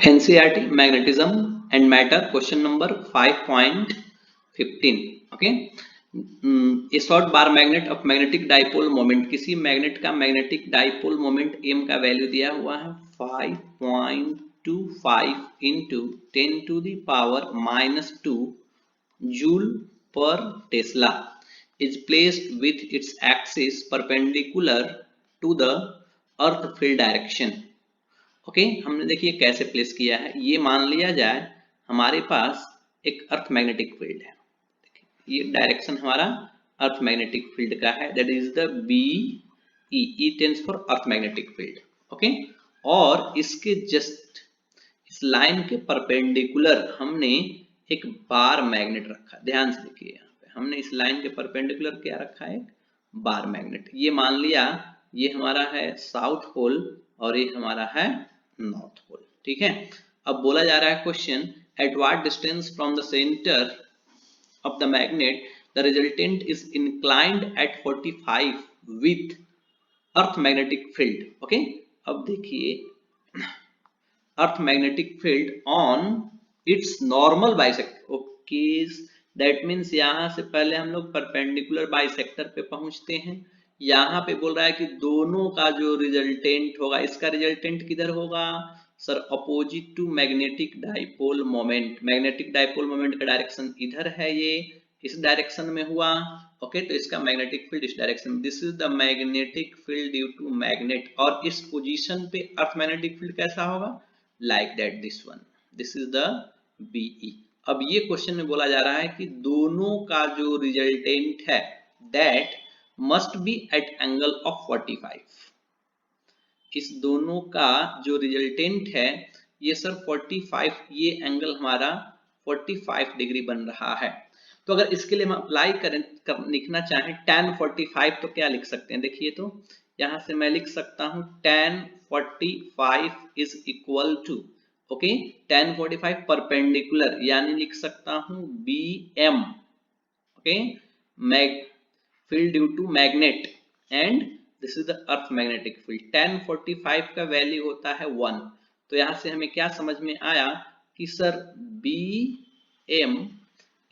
NCERT magnetism and matter question number 5.15 okay. A short bar magnet of magnetic dipole moment, किसी magnet का magnetic dipole moment m का value दिया हुआ है 5.25 into 10 to the power -2 joule पर Tesla is placed with its axis perpendicular to the earth field direction। Okay हमने देखिए कैसे प्लेस किया है। ये मान लिया जाए हमारे पास एक अर्थ मैग्नेटिक फील्ड है, ये डायरेक्शन हमारा अर्थ मैग्नेटिक फील्ड का है, that is the B E tense for earth magnetic field. Okay, और इसके जस्ट इस लाइन के परपेंडिकुलर हमने एक बार मैग्नेट रखा। ध्यान से देखिए यहाँ पे हमने इस लाइन के परपेंडिकुलर क्या रखा है, एक बार मैग्नेट। ये मान लिया ये हमारा है साउथ पोल और ये हमारा है नॉर्थ पोल। ठीक है, अब बोला जा रहा है question, at what distance from the centre of the magnet the resultant is inclined at 45 with earth magnetic field. Okay, अब देखिए अर्थ magnetic field on it's normal bisector. Okay, that means यहां से पहले हम लोग परपेंडिकुलर बाइसेक्टर पे पहुंचते हैं। यहाँ पे बोल रहा है कि दोनों का जो रिजल्टेंट होगा, इसका रिजल्टेंट किधर होगा sir, opposite to magnetic dipole moment. Magnetic dipole moment का डायरेक्शन इधर है, ये इस डायरेक्शन में हुआ। ओके, तो इसका मैग्नेटिक फील्ड इस डायरेक्शन में, this is the magnetic field due to magnet. और इस पोजीशन पे अर्थ मैग्नेटिक फील्ड कैसा होगा, like that, this one, this is the BE. अब ये क्वेश्चन में बोला जा रहा है कि दोनों का जो रिजल्टेंट है that must be at angle of 45। इस दोनों का जो रिजल्टेंट है ये सर 45, ये एंगल हमारा 45 डिग्री बन रहा है। तो अगर इसके लिए हम अप्लाई करें लिखना चाहें tan 45, तो क्या लिख सकते हैं, देखिए तो यहां से मैं लिख सकता हूं tan 45 is equal to, okay, tan 45 perpendicular, यानी लिख सकता हूं bm, okay, mag field due to magnet and this is the earth magnetic field. tan 45 का वैल्यू होता है 1। तो यहां से हमें क्या समझ में आया कि sir bm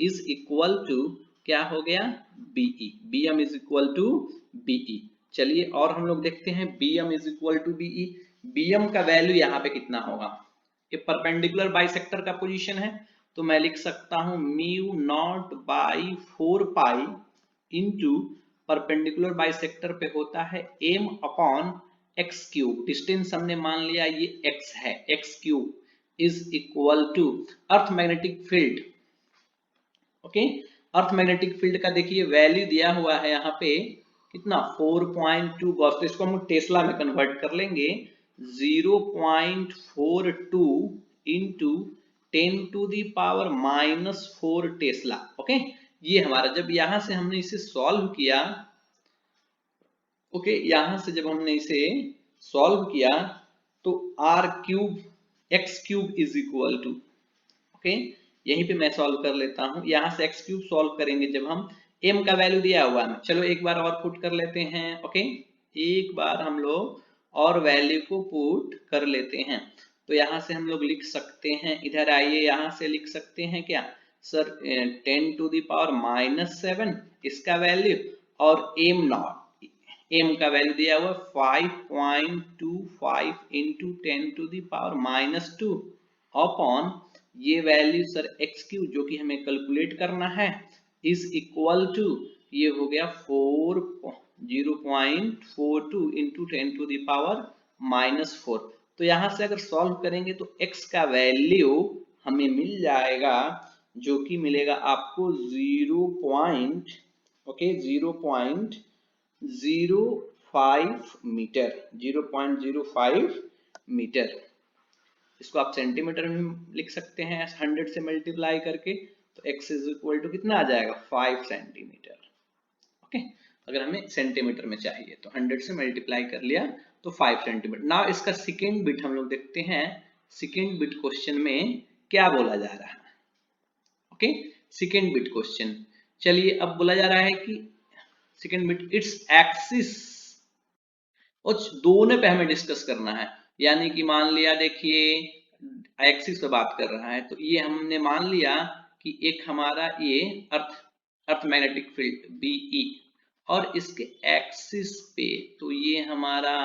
is equal to क्या हो गया, BE, bm is equal to BE. चलिए और हम लोग देखते हैं bm is equal to BE. bm का वैल्यू यहाँ पे कितना होगा, ये परपेंडिकुलर बाइसेक्टर का पोजीशन है, तो मैं लिख सकता हूं mu naught by 4 pi into perpendicular bisector पे होता है m upon x cube. Distance हमने मान लिया ये x है, x cube is equal to earth magnetic field. Okay, earth magnetic field का देखिए वैल्यू दिया हुआ है यहाँ पे कितना 4.2 गॉस, तो इसको हम टेस्ला में कन्वर्ट कर लेंगे 0.42 into 10 to the power -4 tesla. Okay, ये हमारा, जब यहां से हमने इसे सॉल्व किया, ओके, यहां से जब हमने इसे सॉल्व किया तो r cube x cube is equal to, okay, यहीं पे मैं सॉल्व कर लेता हूं, यहां से एक्स क्यूब सॉल्व करेंगे जब हम m का वैल्यू दिया हुआ है। चलो एक बार और पुट कर लेते हैं। ओके, एक बार हम लोग और वैल्यू को पुट कर लेते हैं, तो यहां से हम लोग लिख सकते हैं, इधर आइए, यहां से लिख सकते हैं क्या सर 10 टू दी पावर -7 इसका वैल्यू, और m नॉट, m का वैल्यू दिया हुआ 5.25 into 10 to the power -2 upon ये वैल्यू सर एक्स क्यू जो कि हमें कैलकुलेट करना है इज इक्वल टू, ये हो गया 0.42 इंटू 10 टू दी पावर -4। तो यहां से अगर सॉल्व करेंगे तो x का वैल्यू हमें मिल जाएगा जो कि मिलेगा आपको 0.05 मीटर, 0.05 मीटर। इसको आप सेंटीमीटर में लिख सकते हैं 100 से मल्टीप्लाई करके, तो x इज इक्वल टू कितना आ जाएगा 5 सेंटीमीटर। ओके, अगर हमें सेंटीमीटर में चाहिए तो 100 से मल्टीप्लाई कर लिया तो 5 सेंटीमीटर। नाउ इसका सेकेंड बिट हम लोग देखते हैं, सेकेंड बिट क्वेश्चन में क्या बोला जा रहा है। ओके, सेकेंड बिट क्वेश्चन, चलिए अब बोला जा रहा है कि सेकेंड बिट इट्स एक्सिस, और दोनों पे हमें डिस्कस करना है, यानी कि मान लिया देखिए एक्सिस पे बात कर रहा है, तो ये हमने मान लिया कि एक हमारा ये अर्थ मैग्नेटिक फील्ड BE, और इसके एक्सिस पे तो ये हमारा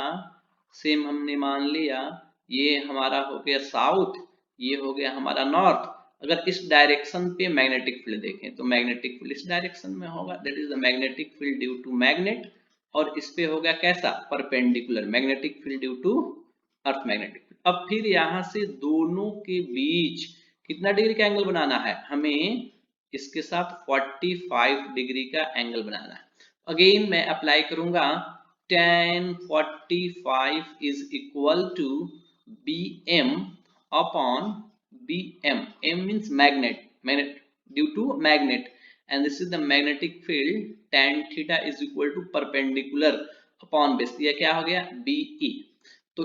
सेम हमने मान लिया, ये हमारा हो गया साउथ, ये हो गया हमारा नॉर्थ। अगर इस डायरेक्शन पे मैग्नेटिक फील्ड देखें तो मैग्नेटिक फील्ड इस डायरेक्शन में होगा, that is the magnetic field due to magnet. और इस पे हो गया कैसा, perpendicular magnetic field due to earth magnetic field. अब फिर यहाँ से दोनों के बीच कितना डिग्री का एंगल बनाना है, हमें इसके साथ 45 डिग्री का एंगल बनाना है। अगेन मैं अप्लाई करूंगा, tan 45 is equal to BM upon BM. M means magnet due to magnet, and this is the magnetic field. Tan theta is equal to perpendicular upon base, यह क्या हो गया BE। तो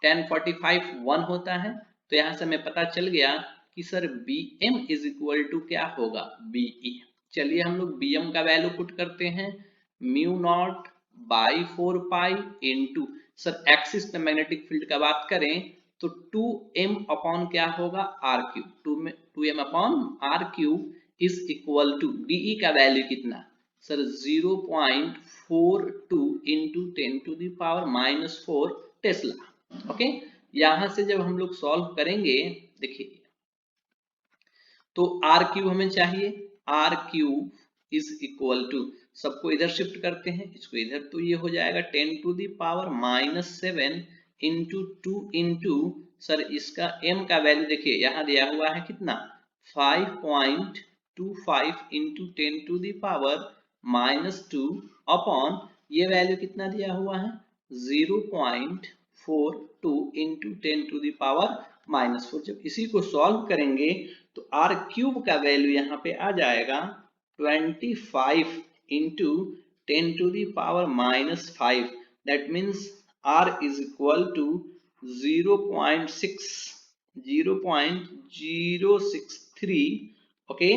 tan 45 1 होता है, तो यहां से हमें पता चल गया कि sir BM is equal to क्या होगा BE। चलिए हम लोग BM का वैल्यू पुट करते हैं, mu naught by 4 pi into, sir axis पे मैग्नेटिक फील्ड का बात करें तो 2m अपॉन क्या होगा r cube, 2m upon r cube is equal to DE का वैल्यू कितना, sir 0.42 into 10 to the power -4 tesla. Okay, यहां से जब हम लोग सॉल्व करेंगे, देखिए तो आर क्यूब हमें चाहिए, r cube is equal to, सबको इधर शिफ्ट करते हैं, इसको इधर, तो ये हो जाएगा 10 to the power -7 into 2 into, sir इसका m का वैल्यू देखिए यहाँ दिया हुआ है कितना 5.25 into 10 to the power -2 upon ये वैल्यू कितना दिया हुआ है 0.42 इंटू 10 टू द पावर -4। जब इसी को सॉल्व करेंगे तो आर क्यूब का वैल्यू यहाँ पे आ जाएगा 25 into 10 to the power -5, that means R is equal to 0.063 okay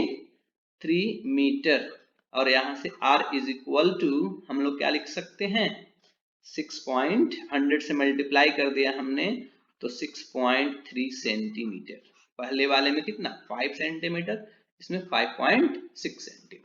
3 metre. और यहाँ से R is equal to हम लोग क्या लिख सकते हैं 6.100 से मल्टीप्लाई कर दिया हमने तो 6.3 सेंटीमीटर। पहले वाले में कितना 5 सेंटीमीटर, इसमें 5.6 सेंटीमीटर।